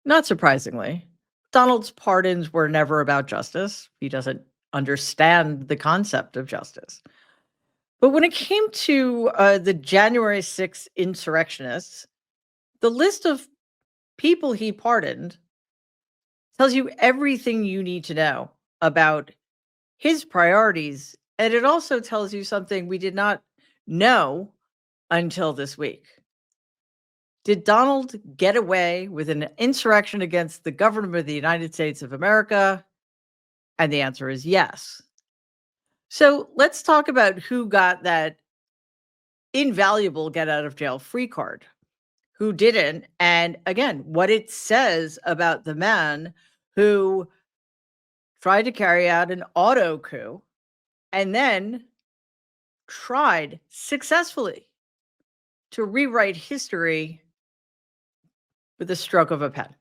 Not surprisingly, Donald's pardons were never about justice. He doesn't understand the concept of justice. But when it came to the January 6th insurrectionists, the list of people he pardoned tells you everything you need to know about his priorities. And it also tells you something we did not know until this week. Did Donald get away with an insurrection against the government of the United States of America? And the answer is yes. So let's talk about who got that invaluable get out of jail free card, who didn't, and again, what it says about the man who tried to carry out an auto coup and then tried successfully to rewrite history with a stroke of a pen.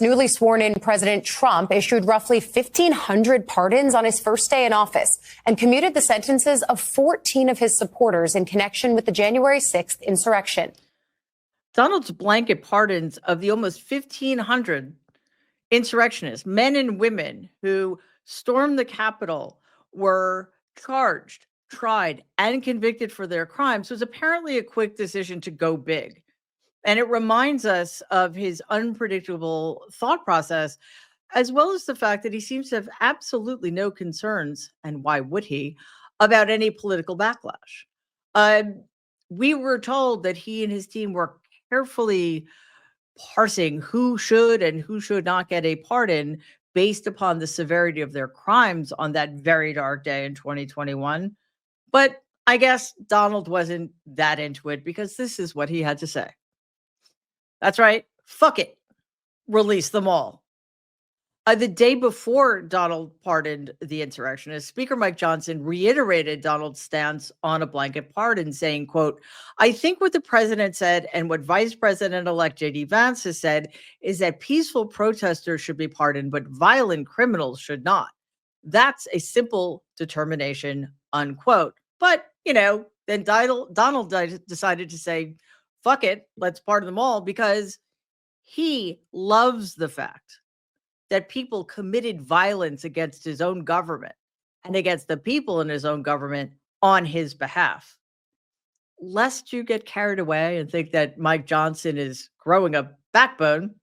Newly sworn in President Trump issued roughly 1,500 pardons on his first day in office and commuted the sentences of 14 of his supporters in connection with the January 6th insurrection. Donald's blanket pardons of the almost 1,500 insurrectionists, men and women who stormed the Capitol, were charged, tried, and convicted for their crimes was apparently a quick decision to go big. And it reminds us of his unpredictable thought process, as well as the fact that he seems to have absolutely no concerns, and why would he, about any political backlash. We were told that he and his team were carefully parsing who should and who should not get a pardon based upon the severity of their crimes on that very dark day in 2021. But I guess Donald wasn't that into it, because this is what he had to say. That's right. Fuck it. Release them all. The day before Donald pardoned the insurrectionists, Speaker Mike Johnson reiterated Donald's stance on a blanket pardon, saying, quote, "I think what the president said and what Vice President-elect J.D. Vance has said is that peaceful protesters should be pardoned, but violent criminals should not. That's a simple determination," unquote. But, then Donald decided to say, fuck it, let's pardon them all, because he loves the fact that people committed violence against his own government and against the people in his own government on his behalf. Lest you get carried away and think that Mike Johnson is growing a backbone,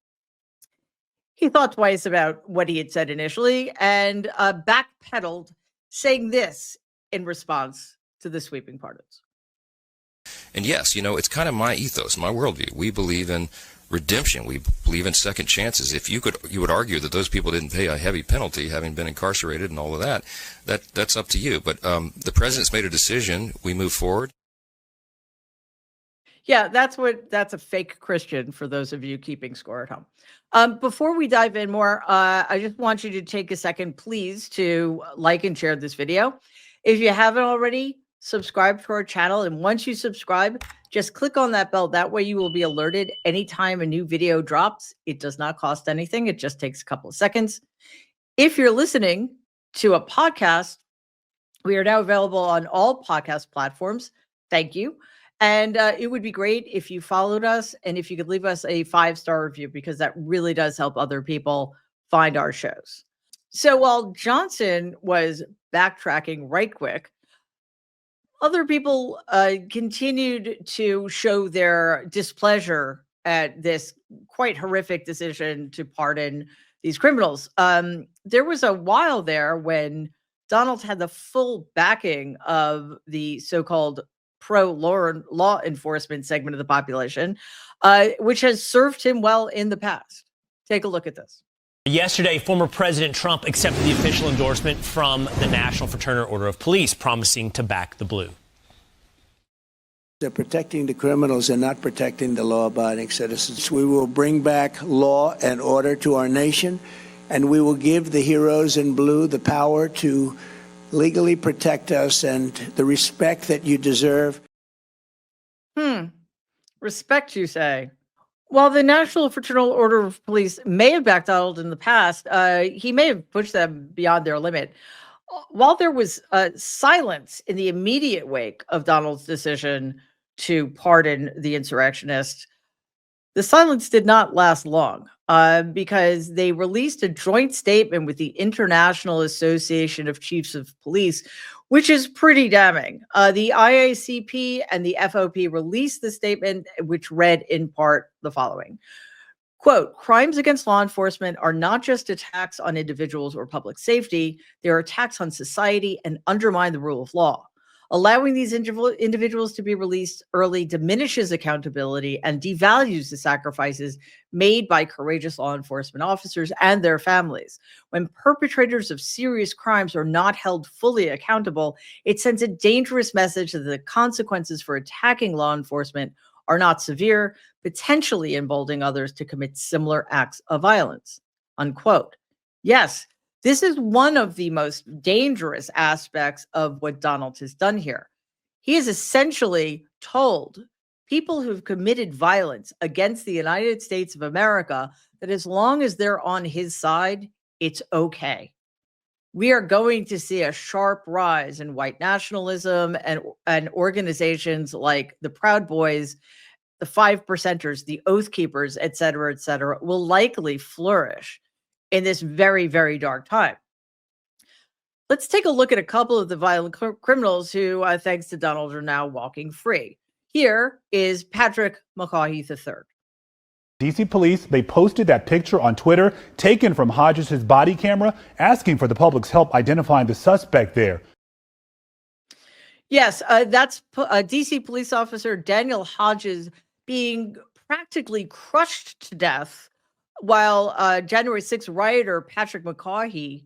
he thought twice about what he had said initially and backpedaled, saying this in response to the sweeping pardons. And yes, it's kind of my ethos, my worldview. We believe in redemption. We believe in second chances. If you would argue that those people didn't pay a heavy penalty, having been incarcerated and all of that, that's up to you. But the president's made a decision. We move forward. Yeah, that's a fake Christian for those of you keeping score at home. Before we dive in more, I just want you to take a second, please, to like and share this video. If you haven't already, subscribe to our channel. And once you subscribe, just click on that bell. That way you will be alerted anytime a new video drops. It does not cost anything. It just takes a couple of seconds. If you're listening to a podcast, we are now available on all podcast platforms. Thank you. And it would be great if you followed us and if you could leave us a 5-star review, because that really does help other people find our shows. So while Johnson was backtracking right quick, other people continued to show their displeasure at this quite horrific decision to pardon these criminals. There was a while there when Donald had the full backing of the so-called pro-law enforcement segment of the population, which has served him well in the past. Take a look at this. Yesterday, former President Trump accepted the official endorsement from the National Fraternal Order of Police, promising to back the blue. They're protecting the criminals and not protecting the law-abiding citizens. We will bring back law and order to our nation, and we will give the heroes in blue the power to legally protect us and the respect that you deserve. Respect, you say? While the National Fraternal Order of Police may have backed Donald in the past, he may have pushed them beyond their limit. While there was silence in the immediate wake of Donald's decision to pardon the insurrectionists, The silence did not last long because they released a joint statement with the International Association of Chiefs of Police, which is pretty damning. The IACP and the FOP released the statement, which read in part the following. Quote, crimes against law enforcement are not just attacks on individuals or public safety, they are attacks on society and undermine the rule of law. Allowing these individuals to be released early diminishes accountability and devalues the sacrifices made by courageous law enforcement officers and their families. When perpetrators of serious crimes are not held fully accountable, it sends a dangerous message that the consequences for attacking law enforcement are not severe, potentially emboldening others to commit similar acts of violence. Unquote. Yes, this is one of the most dangerous aspects of what Donald has done here. He has essentially told people who've committed violence against the United States of America that as long as they're on his side, it's okay. We are going to see a sharp rise in white nationalism and organizations like the Proud Boys, the Five Percenters, the Oath Keepers, et cetera, will likely flourish in this very, very dark time. Let's take a look at a couple of the violent criminals who, thanks to Donald, are now walking free. Here is Patrick McCaughey III. DC police, they posted that picture on Twitter taken from Hodges' body camera, asking for the public's help identifying the suspect there. Yes, that's DC police officer Daniel Hodges being practically crushed to death while January 6th rioter Patrick McCaughey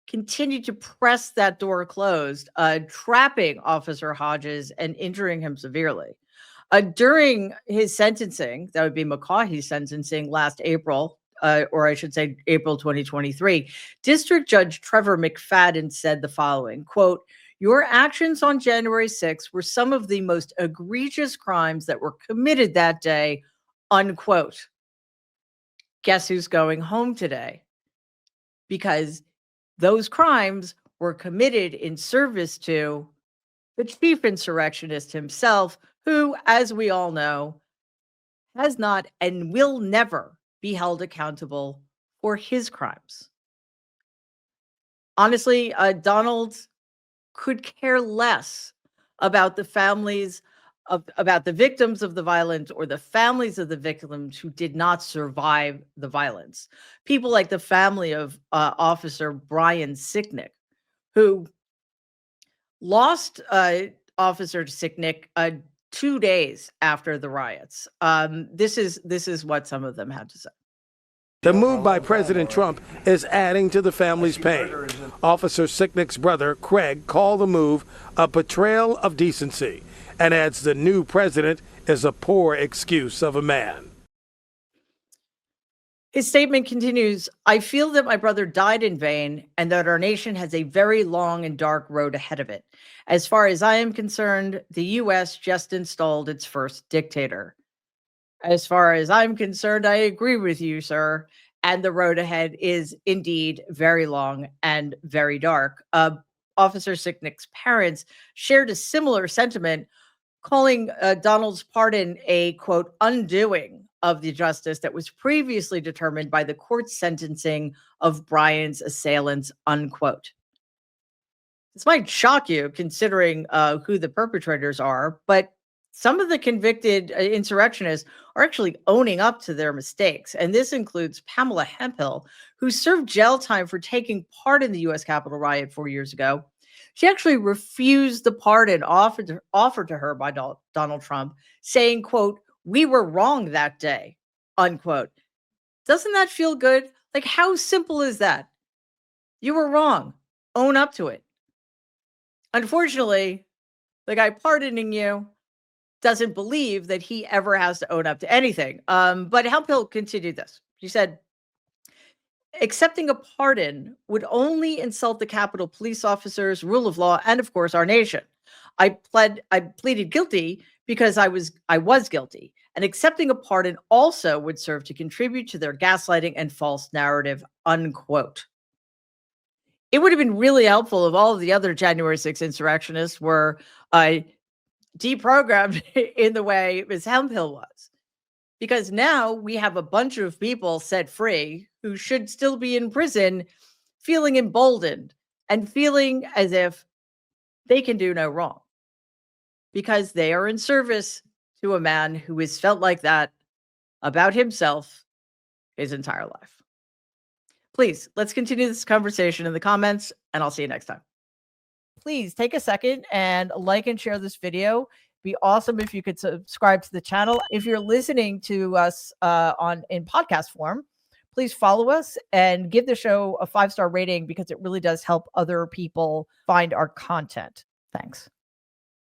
continued to press that door closed, trapping Officer Hodges and injuring him severely. During his sentencing, that would be McCaughey's sentencing last April, or I should say April 2023, District Judge Trevor McFadden said the following, quote, your actions on January 6th were some of the most egregious crimes that were committed that day, unquote. Guess who's going home today? Because those crimes were committed in service to the chief insurrectionist himself, who, as we all know, has not and will never be held accountable for his crimes. Honestly, Donald could care less about the families about the victims of the violence or the families of the victims who did not survive the violence. People like the family of Officer Brian Sicknick, who lost Officer Sicknick 2 days after the riots. This is what some of them had to say. The move by President Trump is adding to the family's pain. Officer Sicknick's brother, Craig, called the move a betrayal of decency and adds the new president is a poor excuse of a man. His statement continues, I feel that my brother died in vain and that our nation has a very long and dark road ahead of it. As far as I am concerned, the U.S. just installed its first dictator. As far as I'm concerned, I agree with you, sir. And the road ahead is indeed very long and very dark. Officer Sicknick's parents shared a similar sentiment, calling Donald's pardon a, quote, undoing of the justice that was previously determined by the court's sentencing of Brian's assailants, unquote. This might shock you considering who the perpetrators are, but some of the convicted insurrectionists are actually owning up to their mistakes. And this includes Pamela Hemphill, who served jail time for taking part in the U.S. Capitol riot 4 years ago. She actually refused the pardon offered to her by Donald Trump, saying, quote, we were wrong that day, unquote. Doesn't that feel good? Like, how simple is that? You were wrong. Own up to it. Unfortunately, the guy pardoning you doesn't believe that he ever has to own up to anything. But Hemphill continued this. She said, accepting a pardon would only insult the Capitol police officers, rule of law, and of course our nation. I pleaded guilty because I was guilty. And accepting a pardon also would serve to contribute to their gaslighting and false narrative, unquote. It would have been really helpful if all of the other January 6th insurrectionists were deprogrammed in the way Ms. Hemphill was. Because now we have a bunch of people set free who should still be in prison, feeling emboldened and feeling as if they can do no wrong because they are in service to a man who has felt like that about himself his entire life. Please, let's continue this conversation in the comments, and I'll see you next time. Please take a second and like and share this video. Be awesome if you could subscribe to the channel. If you're listening to us in podcast form, please follow us and give the show a 5-star rating because it really does help other people find our content. Thanks.